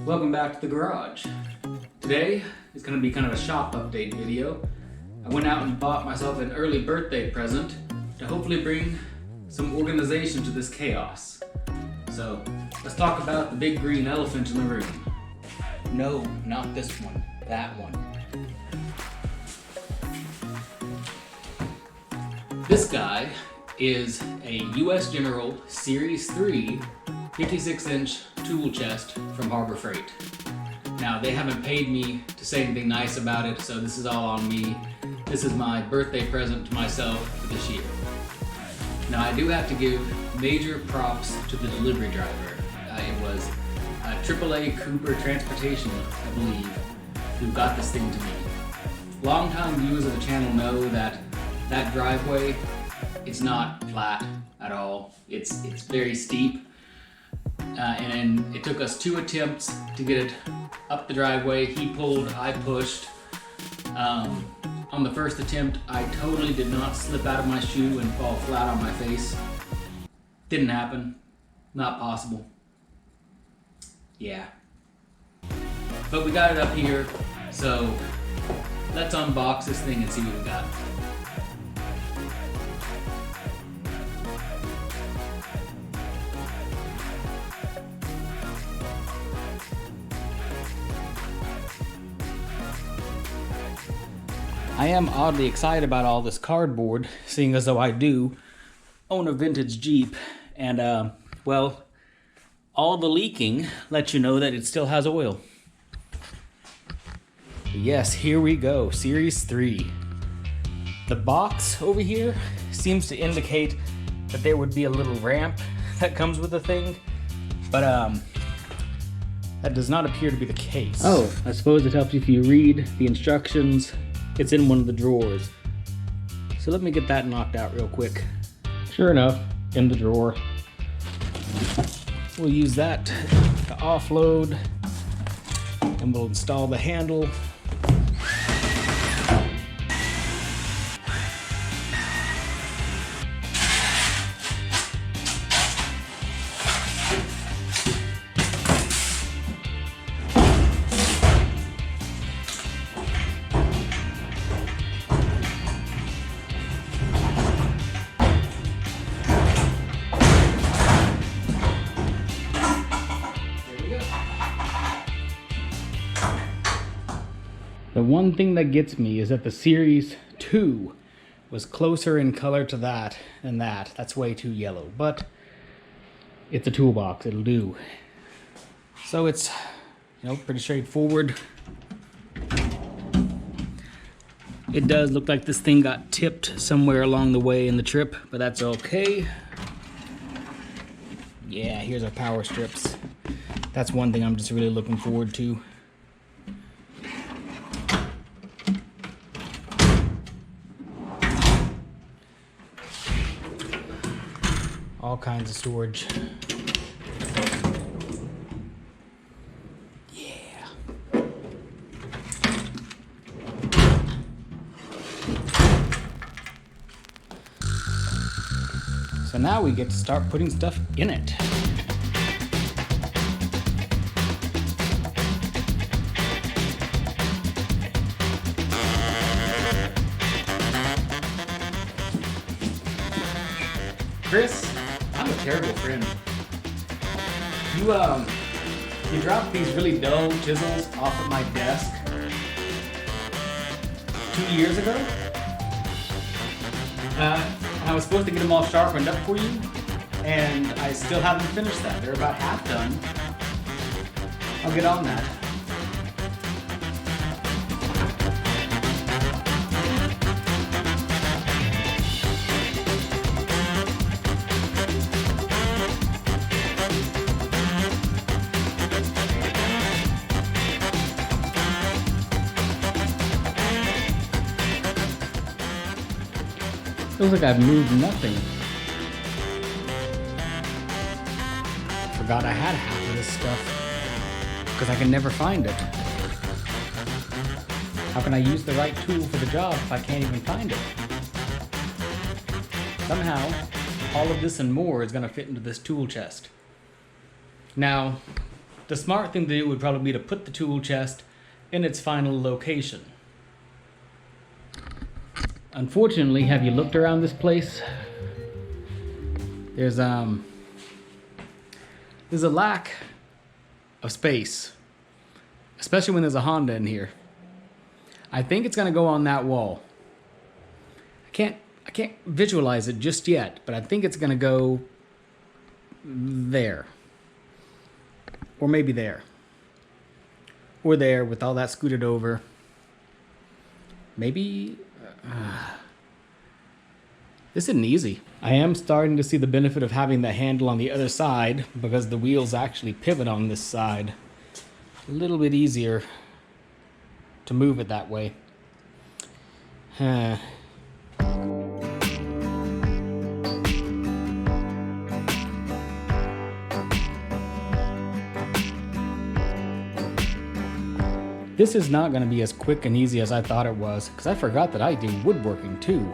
Welcome back to the garage. Today is going to be kind of a shop update video. I went out and bought myself an early birthday present to hopefully bring some organization to this chaos. So let's talk about the big green elephant in the room. No, not this one, that one. This guy is a US General Series 3 56-inch tool chest from Harbor Freight. Now, they haven't paid me to say anything nice about it, so this is all on me. This is my birthday present to myself for this year. Now, I do have to give major props to the delivery driver. It was AAA Cooper Transportation, I believe, who got this thing to me. Longtime viewers of the channel know that that driveway, it's not flat at all. It's very steep. And it took us 2 attempts to get it up the driveway. He pulled, I pushed. On the first attempt, I totally did not slip out of my shoe and fall flat on my face. Didn't happen. Not possible. Yeah. But we got it up here, so let's unbox this thing and see what we got. I am oddly excited about all this cardboard, seeing as though I do own a vintage Jeep, and well, all the leaking lets you know that it still has oil. Yes, here we go, Series 3. The box over here seems to indicate that there would be a little ramp that comes with the thing, but that does not appear to be the case. Oh, I suppose it helps if you read the instructions. It's in one of the drawers. So let me get that knocked out real quick. Sure enough, in the drawer. We'll use that to offload, and we'll install the handle. The one thing that gets me is that the Series 2 was closer in color to that than that. That's way too yellow, but it's a toolbox, it'll do. So it's, pretty straightforward. It does look like this thing got tipped somewhere along the way in the trip, but that's okay. Yeah, here's our power strips. That's one thing I'm just really looking forward to. All kinds of storage. Yeah. So now we get to start putting stuff in it. Chris, I'm a terrible friend. You dropped these really dull chisels off of my desk 2 years ago. I was supposed to get them all sharpened up for you, and I still haven't finished that. They're about half done. I'll get on that. Feels like I've moved nothing. Forgot I had half of this stuff because I can never find it. How can I use the right tool for the job if I can't even find it? Somehow, all of this and more is going to fit into this tool chest. Now, the smart thing to do would probably be to put the tool chest in its final location. Unfortunately, have you looked around this place? There's a lack of space, especially when there's a Honda in here. I think it's gonna go on that wall. I can't visualize it just yet, but I think it's gonna go there. Or maybe there. Or there with all that scooted over. Maybe... This isn't easy. I am starting to see the benefit of having the handle on the other side because the wheels actually pivot on this side. A little bit easier to move it that way. This is not going to be as quick and easy as I thought it was, because I forgot that I do woodworking too.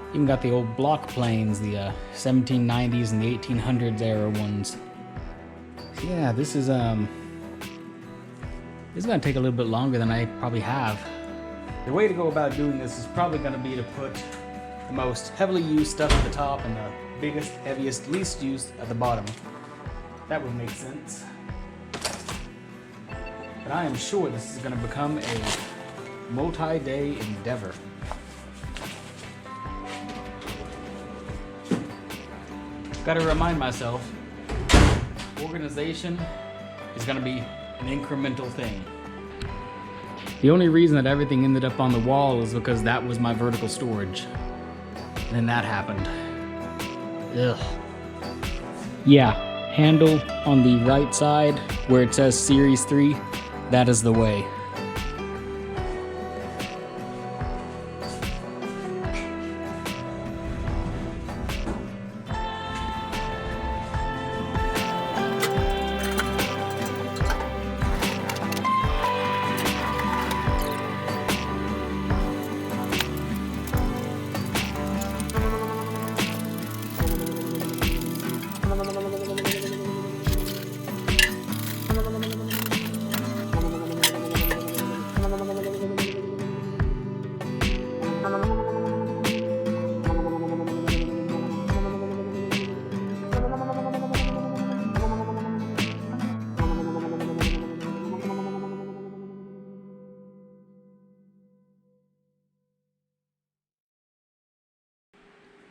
Even got the old block planes, the 1790s and the 1800s era ones. Yeah, this is going to take a little bit longer than I probably have. The way to go about doing this is probably going to be to put the most heavily used stuff at the top and the biggest, heaviest, least used at the bottom. That would make sense. But I am sure this is going to become a multi-day endeavor. Got to remind myself, organization is going to be an incremental thing. The only reason that everything ended up on the wall is because that was my vertical storage. And then that happened. Ugh. Yeah, handle on the right side where it says Series 3, that is the way.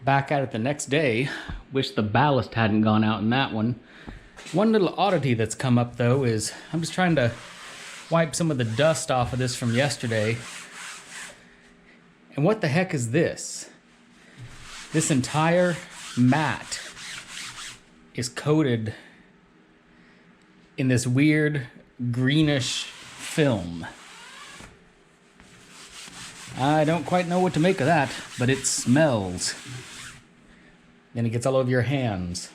Back at it the next day. Wish the ballast hadn't gone out in that one. One little oddity that's come up though is I'm just trying to wipe some of the dust off of this from yesterday. And what the heck is this? This entire mat is coated in this weird greenish film. I don't quite know what to make of that, but it smells. Then it gets all over your hands.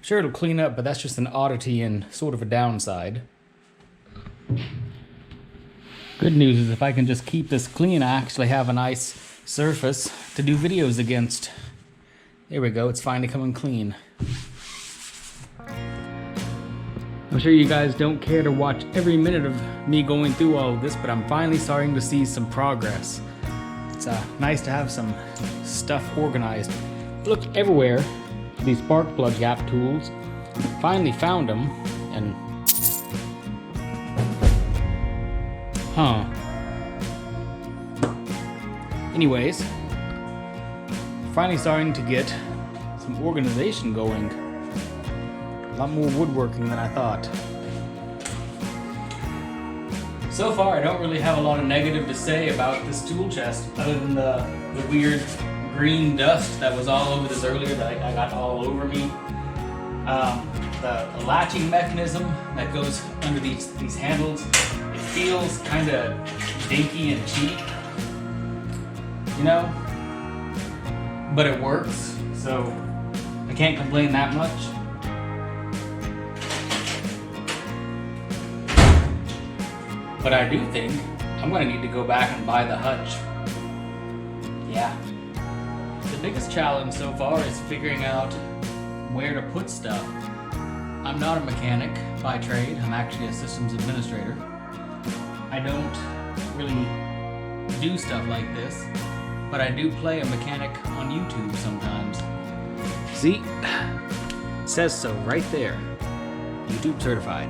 Sure, it'll clean up, but that's just an oddity and sort of a downside. Good news is if I can just keep this clean, I actually have a nice surface to do videos against. There we go, it's finally coming clean. I'm sure you guys don't care to watch every minute of me going through all of this, but I'm finally starting to see some progress. It's nice to have some stuff organized. Looked everywhere for these spark plug gap tools. Finally found them, and anyways, finally starting to get some organization going. A lot more woodworking than I thought. So far, I don't really have a lot of negative to say about this tool chest, other than the weird green dust that was all over this earlier that I got all over me. The latching mechanism that goes under these handles, it feels kind of dinky and cheap, you know? But it works, so I can't complain that much. But I do think I'm gonna need to go back and buy the hutch. Yeah. The biggest challenge so far is figuring out where to put stuff. I'm not a mechanic by trade. I'm actually a systems administrator. I don't really do stuff like this, but I do play a mechanic on YouTube sometimes. See? It says so right there. YouTube certified.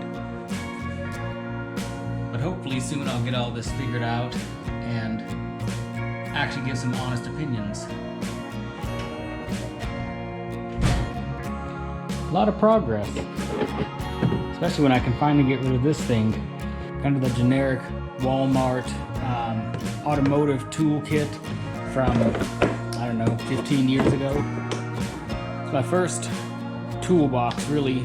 But hopefully soon I'll get all this figured out and actually give some honest opinions. A lot of progress. Especially when I can finally get rid of this thing. Kind of the generic Walmart automotive toolkit from, I don't know, 15 years ago. It's my first toolbox, really,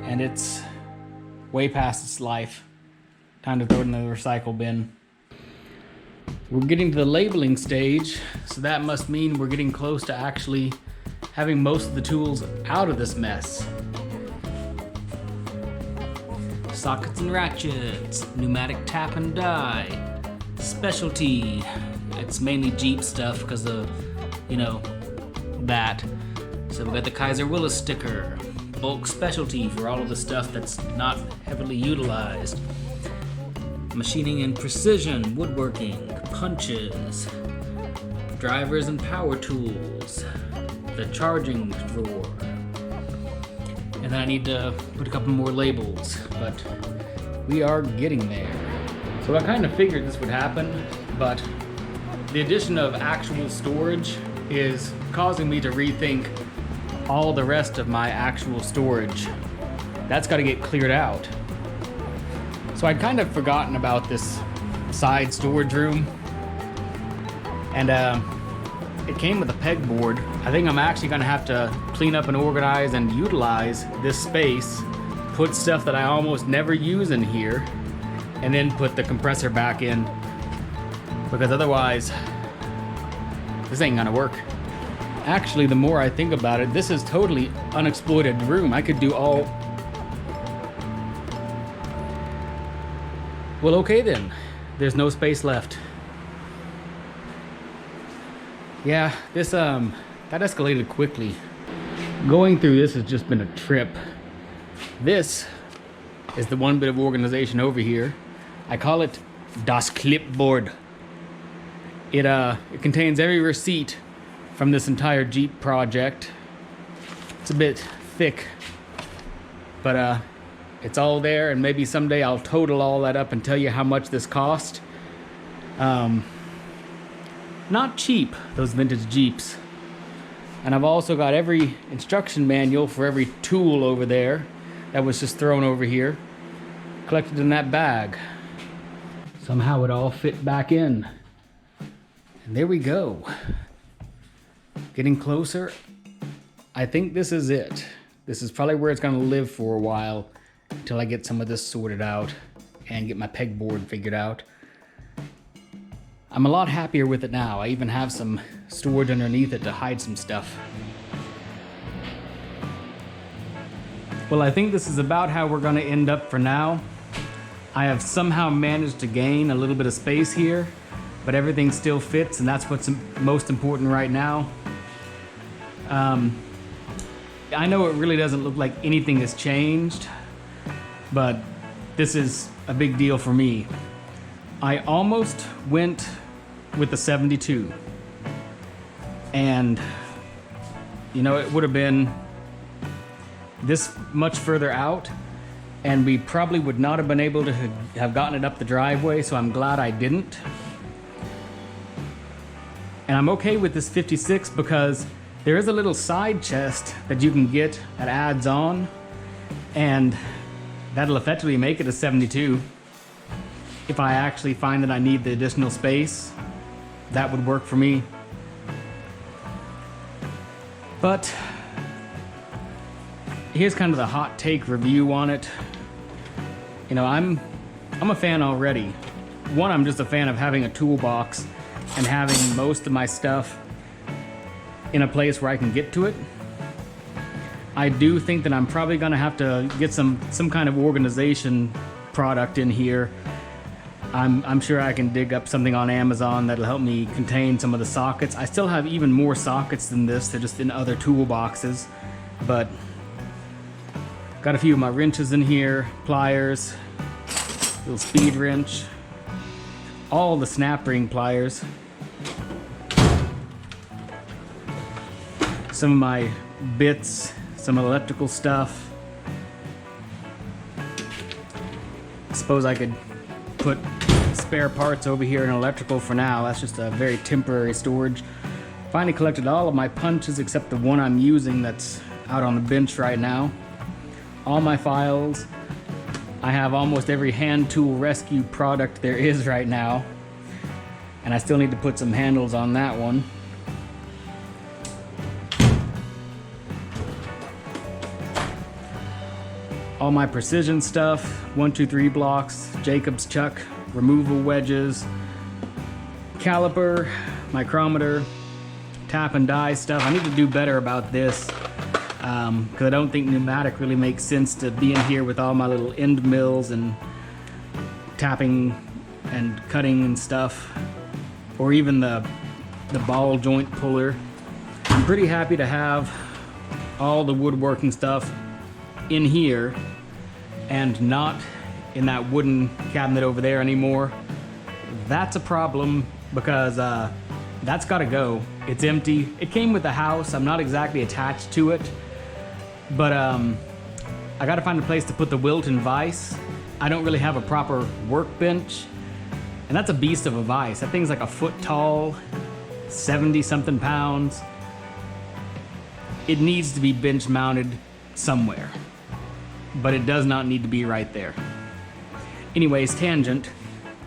and it's way past its life. Time to throw it in the recycle bin. We're getting to the labeling stage, so that must mean we're getting close to actually having most of the tools out of this mess. Sockets and ratchets, pneumatic tap and die, specialty. It's mainly Jeep stuff because of, you know, that. So we got the Kaiser Willis sticker, bulk specialty for all of the stuff that's not heavily utilized. Machining and precision, woodworking, punches, drivers and power tools, the charging drawer. And then I need to put a couple more labels, but we are getting there. So I kind of figured this would happen, but the addition of actual storage is causing me to rethink all the rest of my actual storage. That's got to get cleared out. So I'd kind of forgotten about this side storage room, and it came with a pegboard. I think I'm actually gonna have to clean up and organize and utilize this space, put stuff that I almost never use in here, and then put the compressor back in, because otherwise this ain't gonna work. Actually, the more I think about it, this is totally unexploited room. I could do all... Well, okay then. There's no space left. Yeah, this that escalated quickly. Going through this has just been a trip. This is the one bit of organization over here. I call it Das Clipboard. It contains every receipt from this entire Jeep project. It's a bit thick, but it's all there, and maybe someday I'll total all that up and tell you how much this cost. Not cheap, those vintage Jeeps. And I've also got every instruction manual for every tool over there that was just thrown over here, collected in that bag. Somehow it all fit back in. And there we go. Getting closer. I think this is it. This is probably where it's gonna live for a while until I get some of this sorted out and get my pegboard figured out. I'm a lot happier with it now. I even have some storage underneath it to hide some stuff. Well, I think this is about how we're gonna end up for now. I have somehow managed to gain a little bit of space here, but everything still fits, and that's what's most important right now. I know it really doesn't look like anything has changed, but this is a big deal for me. I almost went with the 72, and you know, it would have been this much further out, and we probably would not have been able to have gotten it up the driveway, so I'm glad I didn't. And I'm okay with this 56 because there is a little side chest that you can get that adds on, and that'll effectively make it a 72. If I actually find that I need the additional space, that would work for me. But here's kind of the hot take review on it. You know, I'm a fan already. One, I'm just a fan of having a toolbox and having most of my stuff in a place where I can get to it. I do think that I'm probably gonna have to get some kind of organization product in here. I'm sure I can dig up something on Amazon that'll help me contain some of the sockets. I still have even more sockets than this. They're just in other toolboxes, but Got a few of my wrenches in here, pliers, little speed wrench, all the snap ring pliers, some of my bits, some electrical stuff. I suppose I could put spare parts over here in electrical for now. That's just a very temporary storage. Finally collected all of my punches except the one I'm using that's out on the bench right now. All my files. I have almost every hand tool rescue product there is right now. And I still need to put some handles on that one. All my precision stuff, 1, 2, 3 blocks, Jacob's chuck, removal wedges, caliper, micrometer, tap and die stuff. I need to do better about this because I don't think pneumatic really makes sense to be in here with all my little end mills and tapping and cutting and stuff, or even the ball joint puller. I'm pretty happy to have all the woodworking stuff in here and not in that wooden cabinet over there anymore. That's a problem because that's gotta go. It's empty. It came with the house. I'm not exactly attached to it, but I gotta find a place to put the Wilton vise. I don't really have a proper workbench, and that's a beast of a vise. That thing's like a foot tall, 70 something pounds. It needs to be bench mounted somewhere, but it does not need to be right there. Anyways, tangent.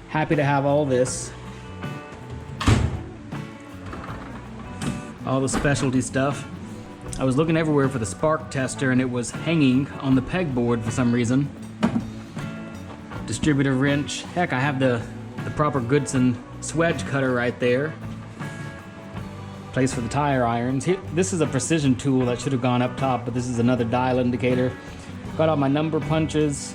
Happy to have all this. All the specialty stuff. I was looking everywhere for the spark tester and it was hanging on the pegboard for some reason. Distributor wrench. Heck, I have the proper Goodson swedge cutter right there. Place for the tire irons. Here, this is a precision tool that should have gone up top, but this is another dial indicator. Got all my number punches.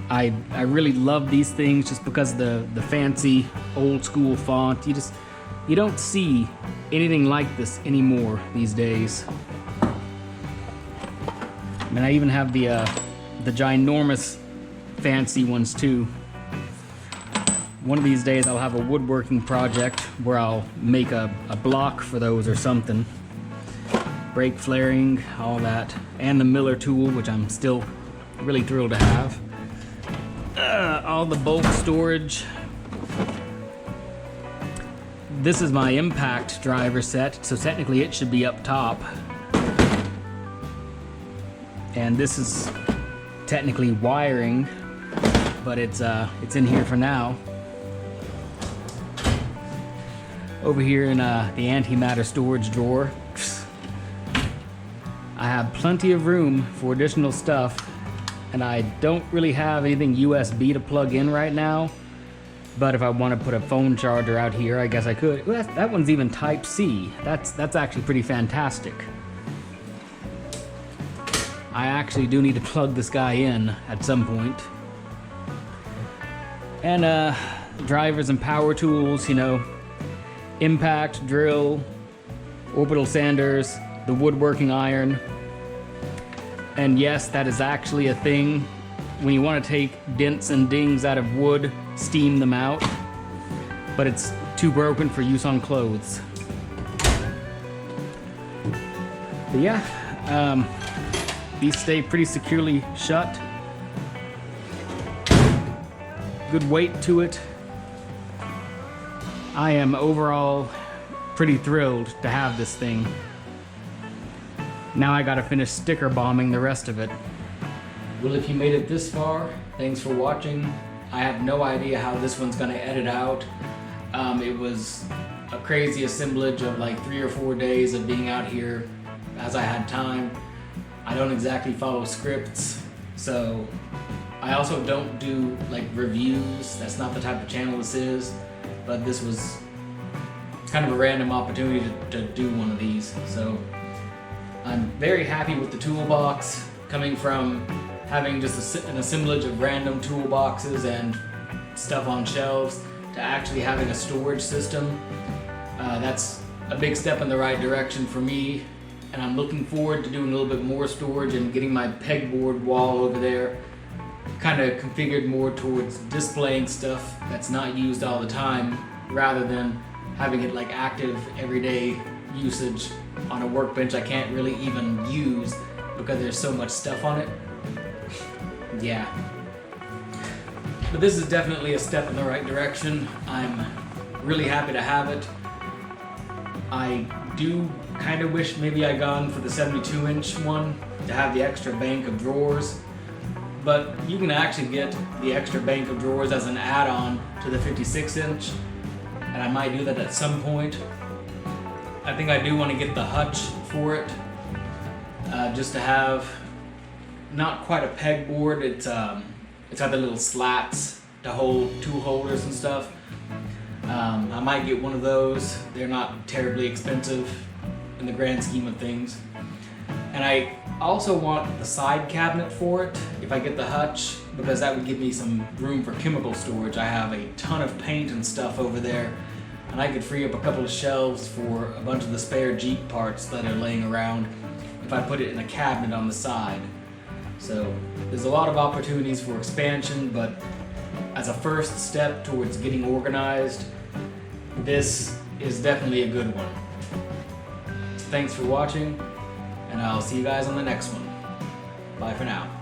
I really love these things just because of the fancy old school font. You don't see anything like this anymore these days. I mean, I even have the ginormous fancy ones too. One of these days I'll have a woodworking project where I'll make a block for those or something. Brake flaring, all that. And the Miller tool, which I'm still really thrilled to have. All the bulk storage. This is my impact driver set, so technically it should be up top. And this is technically wiring, but it's in here for now. Over here in the antimatter storage drawer, I have plenty of room for additional stuff, and I don't really have anything USB to plug in right now. But if I want to put a phone charger out here, I guess I could. Well, that one's even Type-C. That's actually pretty fantastic. I actually do need to plug this guy in at some point. And drivers and power tools, you know, impact, drill, orbital sanders, the woodworking iron. And yes, that is actually a thing. When you want to take dents and dings out of wood, steam them out, but it's too broken for use on clothes. But yeah, these stay pretty securely shut. Good weight to it. I am overall pretty thrilled to have this thing. Now I gotta finish sticker bombing the rest of it. Well, if you made it this far, thanks for watching. I have no idea how this one's gonna edit out. It was a crazy assemblage of like 3 or 4 days of being out here as I had time. I don't exactly follow scripts, so I also don't do like reviews. That's not the type of channel this is, but this was kind of a random opportunity to do one of these. So I'm very happy with the toolbox, coming from having just an assemblage of random toolboxes and stuff on shelves to actually having a storage system. That's a big step in the right direction for me. and I'm looking forward to doing a little bit more storage and getting my pegboard wall over there kind of configured more towards displaying stuff that's not used all the time rather than having it like active everyday usage on a workbench I can't really even use because there's so much stuff on it. Yeah. But this is definitely a step in the right direction. I'm really happy to have it. I do kind of wish maybe I'd gone for the 72-inch one to have the extra bank of drawers, but you can actually get the extra bank of drawers as an add-on to the 56-inch, and I might do that at some point. I think I do want to get the hutch for it, just to have not quite a pegboard. It's got the little slats to hold tool holders and stuff. I might get one of those. They're not terribly expensive in the grand scheme of things. And I also want the side cabinet for it if I get the hutch, because that would give me some room for chemical storage. I have a ton of paint and stuff over there, and I could free up a couple of shelves for a bunch of the spare Jeep parts that are laying around if I put it in a cabinet on the side. So there's a lot of opportunities for expansion, but as a first step towards getting organized, this is definitely a good one. Thanks for watching, and I'll see you guys on the next one. Bye for now.